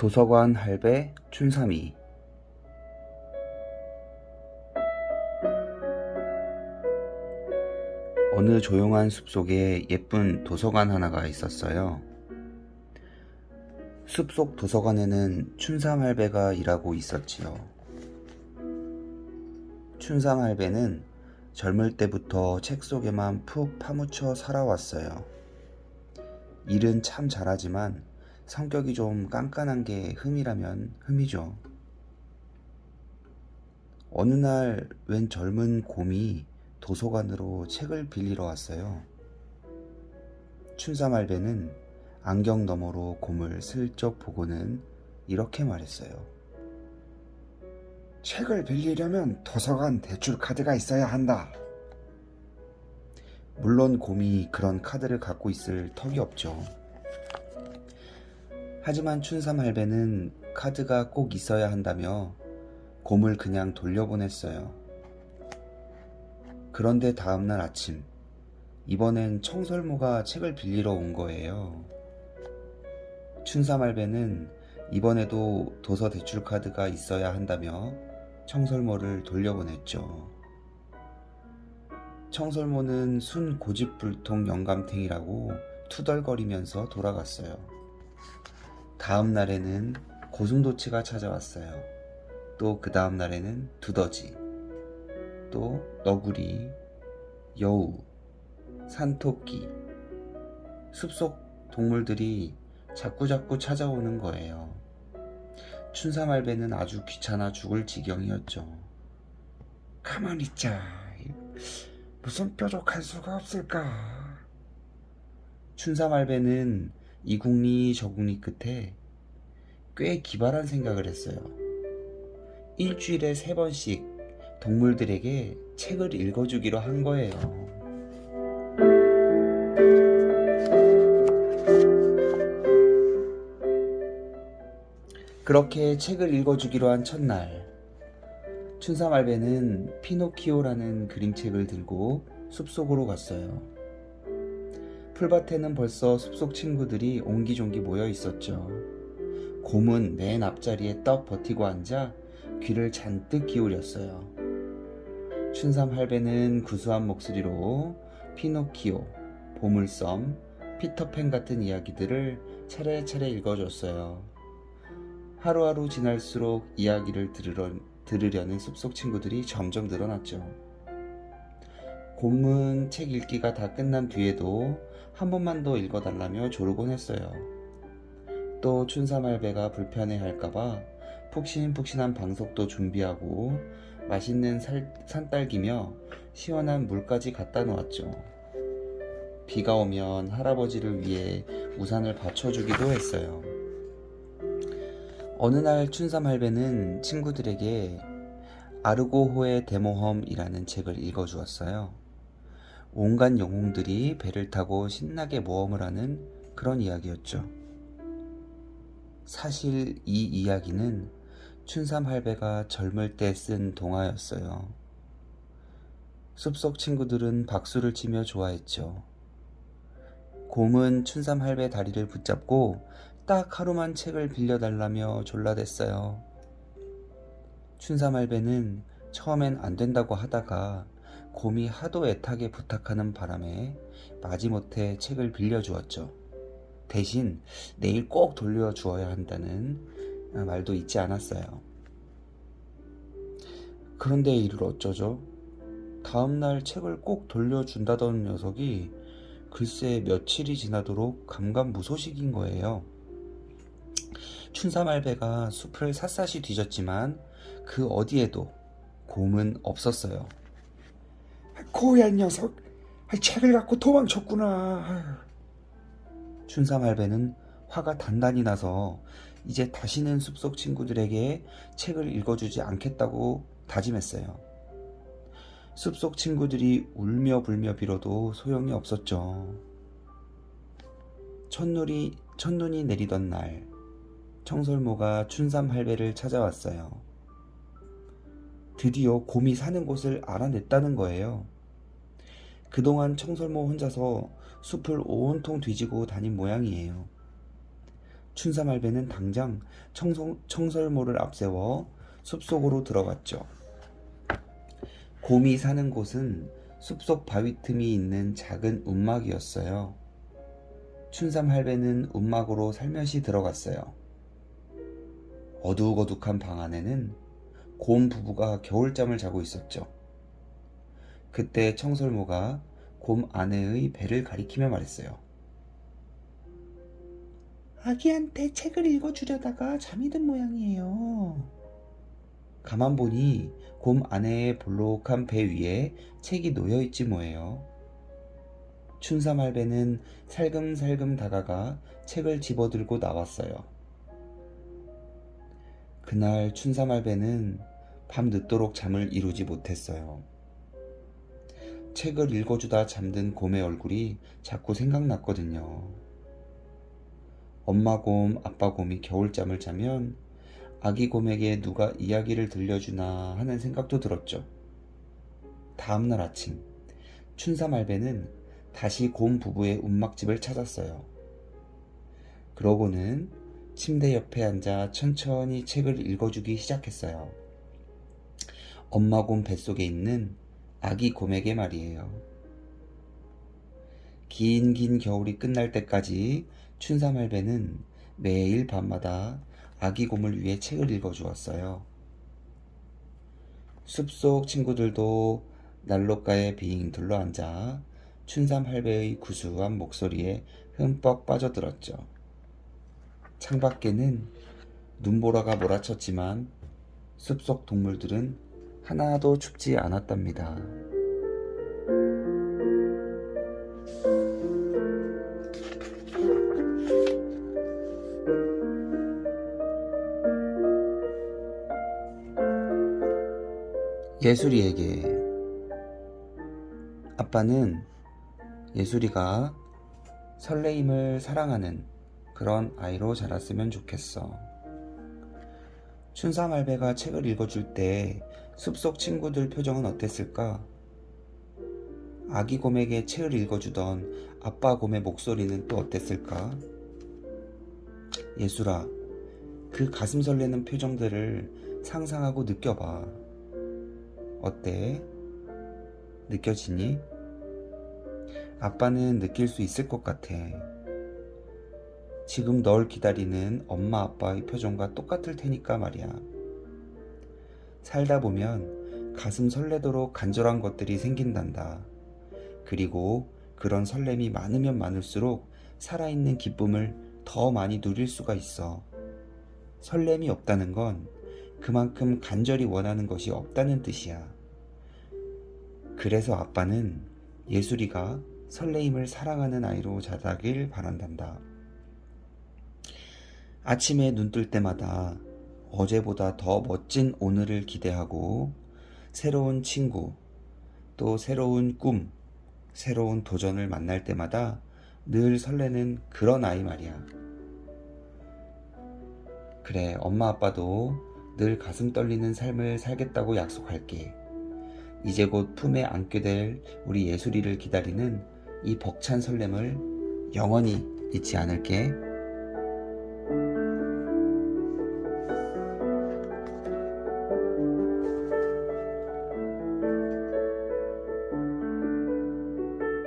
도서관 할배 춘삼이. 어느 조용한 숲속에 예쁜 도서관 하나가 있었어요. 숲속 도서관에는 춘삼 할배가 일하고 있었지요. 춘삼 할배는 젊을 때부터 책 속에만 푹 파묻혀 살아왔어요. 일은 참 잘하지만 성격이 좀 깐깐한 게 흠이라면 흠이죠. 어느 날 웬 젊은 곰이 도서관으로 책을 빌리러 왔어요. 춘삼 할배는 안경 너머로 곰을 슬쩍 보고는 이렇게 말했어요. 책을 빌리려면 도서관 대출 카드가 있어야 한다. 물론 곰이 그런 카드를 갖고 있을 턱이 없죠. 하지만 춘삼 할배는 카드가 꼭 있어야 한다며 곰을 그냥 돌려보냈어요. 그런데 다음날 아침, 이번엔 청설모가 책을 빌리러 온 거예요. 춘삼 할배는 이번에도 도서 대출 카드가 있어야 한다며 청설모를 돌려보냈죠. 청설모는 순 고집불통 영감탱이라고 투덜거리면서 돌아갔어요. 다음 날에는 고슴도치가 찾아왔어요. 또 그 다음 날에는 두더지, 또 너구리, 여우, 산토끼, 숲속 동물들이 자꾸자꾸 찾아오는 거예요. 춘삼 할배는 아주 귀찮아 죽을 지경이었죠. 가만히 있자. 무슨 뾰족할 수가 없을까? 춘삼 할배는 이궁리 저궁리 끝에 꽤 기발한 생각을 했어요. 일주일에 3번씩 동물들에게 책을 읽어주기로 한 거예요. 그렇게 책을 읽어주기로 한 첫날, 춘삼 할배는 피노키오라는 그림책을 들고 숲속으로 갔어요. 풀밭에는 벌써 숲속 친구들이 옹기종기 모여 있었죠. 곰은 맨 앞자리에 떡 버티고 앉아 귀를 잔뜩 기울였어요. 춘삼 할배는 구수한 목소리로 피노키오, 보물섬, 피터팬 같은 이야기들을 차례차례 읽어줬어요. 하루하루 지날수록 이야기를 들으려는 숲속 친구들이 점점 늘어났죠. 곰은 책 읽기가 다 끝난 뒤에도 한 번만 더 읽어달라며 조르곤 했어요. 또 춘삼 할배가 불편해할까봐 푹신푹신한 방석도 준비하고 맛있는 산딸기며 시원한 물까지 갖다 놓았죠. 비가 오면 할아버지를 위해 우산을 받쳐주기도 했어요. 어느 날 춘삼 할배는 친구들에게 아르고호의 대모험이라는 책을 읽어주었어요. 온갖 영웅들이 배를 타고 신나게 모험을 하는 그런 이야기였죠. 사실 이 이야기는 춘삼 할배가 젊을 때 쓴 동화였어요. 숲속 친구들은 박수를 치며 좋아했죠. 곰은 춘삼 할배 다리를 붙잡고 딱 하루만 책을 빌려달라며 졸라댔어요. 춘삼 할배는 처음엔 안 된다고 하다가 곰이 하도 애타게 부탁하는 바람에 마지못해 책을 빌려주었죠. 대신 내일 꼭 돌려주어야 한다는 말도 잊지 않았어요. 그런데 이를 어쩌죠? 다음날 책을 꼭 돌려준다던 녀석이 글쎄 며칠이 지나도록 감감무소식인 거예요. 춘삼 할배가 숲을 샅샅이 뒤졌지만 그 어디에도 곰은 없었어요. 고얀 녀석, 책을 갖고 도망쳤구나. 춘삼 할배는 화가 단단히 나서 이제 다시는 숲속 친구들에게 책을 읽어주지 않겠다고 다짐했어요. 숲속 친구들이 울며 불며 빌어도 소용이 없었죠. 첫눈이 내리던 날, 청설모가 춘삼 할배를 찾아왔어요. 드디어 곰이 사는 곳을 알아냈다는 거예요. 그동안 청설모 혼자서 숲을 온통 뒤지고 다닌 모양이에요. 춘삼할배는 당장 청설모를 앞세워 숲속으로 들어갔죠. 곰이 사는 곳은 숲속 바위 틈이 있는 작은 움막이었어요. 춘삼할배는 움막으로 살며시 들어갔어요. 어둑어둑한 방 안에는 곰 부부가 겨울잠을 자고 있었죠. 그때 청설모가 곰 아내의 배를 가리키며 말했어요. 아기한테 책을 읽어주려다가 잠이 든 모양이에요. 가만 보니 곰 아내의 볼록한 배 위에 책이 놓여있지 뭐예요. 춘삼할배는 살금살금 다가가 책을 집어들고 나왔어요. 그날 춘삼할배는 밤 늦도록 잠을 이루지 못했어요. 책을 읽어주다 잠든 곰의 얼굴이 자꾸 생각났거든요. 엄마 곰, 아빠 곰이 겨울잠을 자면 아기 곰에게 누가 이야기를 들려주나 하는 생각도 들었죠. 다음날 아침, 춘삼할배는 다시 곰 부부의 움막집을 찾았어요. 그러고는 침대 옆에 앉아 천천히 책을 읽어주기 시작했어요. 엄마 곰 뱃속에 있는 아기 곰에게 말이에요. 긴 겨울이 끝날 때까지 춘삼할배는 매일 밤마다 아기 곰을 위해 책을 읽어주었어요. 숲속 친구들도 난로가에 빙 둘러앉아 춘삼할배의 구수한 목소리에 흠뻑 빠져들었죠. 창밖에는 눈보라가 몰아쳤지만 숲속 동물들은 하나도 춥지 않았답니다. 예술이에게. 아빠는 예술이가 설레임을 사랑하는 그런 아이로 자랐으면 좋겠어. 춘삼할배가 책을 읽어줄 때 숲속 친구들 표정은 어땠을까? 아기 곰에게 책을 읽어주던 아빠 곰의 목소리는 또 어땠을까? 예술아, 그 가슴 설레는 표정들을 상상하고 느껴봐. 어때? 느껴지니? 아빠는 느낄 수 있을 것 같아. 지금 널 기다리는 엄마 아빠의 표정과 똑같을 테니까 말이야. 살다 보면 가슴 설레도록 간절한 것들이 생긴단다. 그리고 그런 설렘이 많으면 많을수록 살아있는 기쁨을 더 많이 누릴 수가 있어. 설렘이 없다는 건 그만큼 간절히 원하는 것이 없다는 뜻이야. 그래서 아빠는 예술이가 설레임을 사랑하는 아이로 자라길 바란단다. 아침에 눈 뜰 때마다 어제보다 더 멋진 오늘을 기대하고 새로운 친구, 또 새로운 꿈, 새로운 도전을 만날 때마다 늘 설레는 그런 아이 말이야. 그래, 엄마 아빠도 늘 가슴 떨리는 삶을 살겠다고 약속할게. 이제 곧 품에 안게 될 우리 예술이를 기다리는 이 벅찬 설렘을 영원히 잊지 않을게.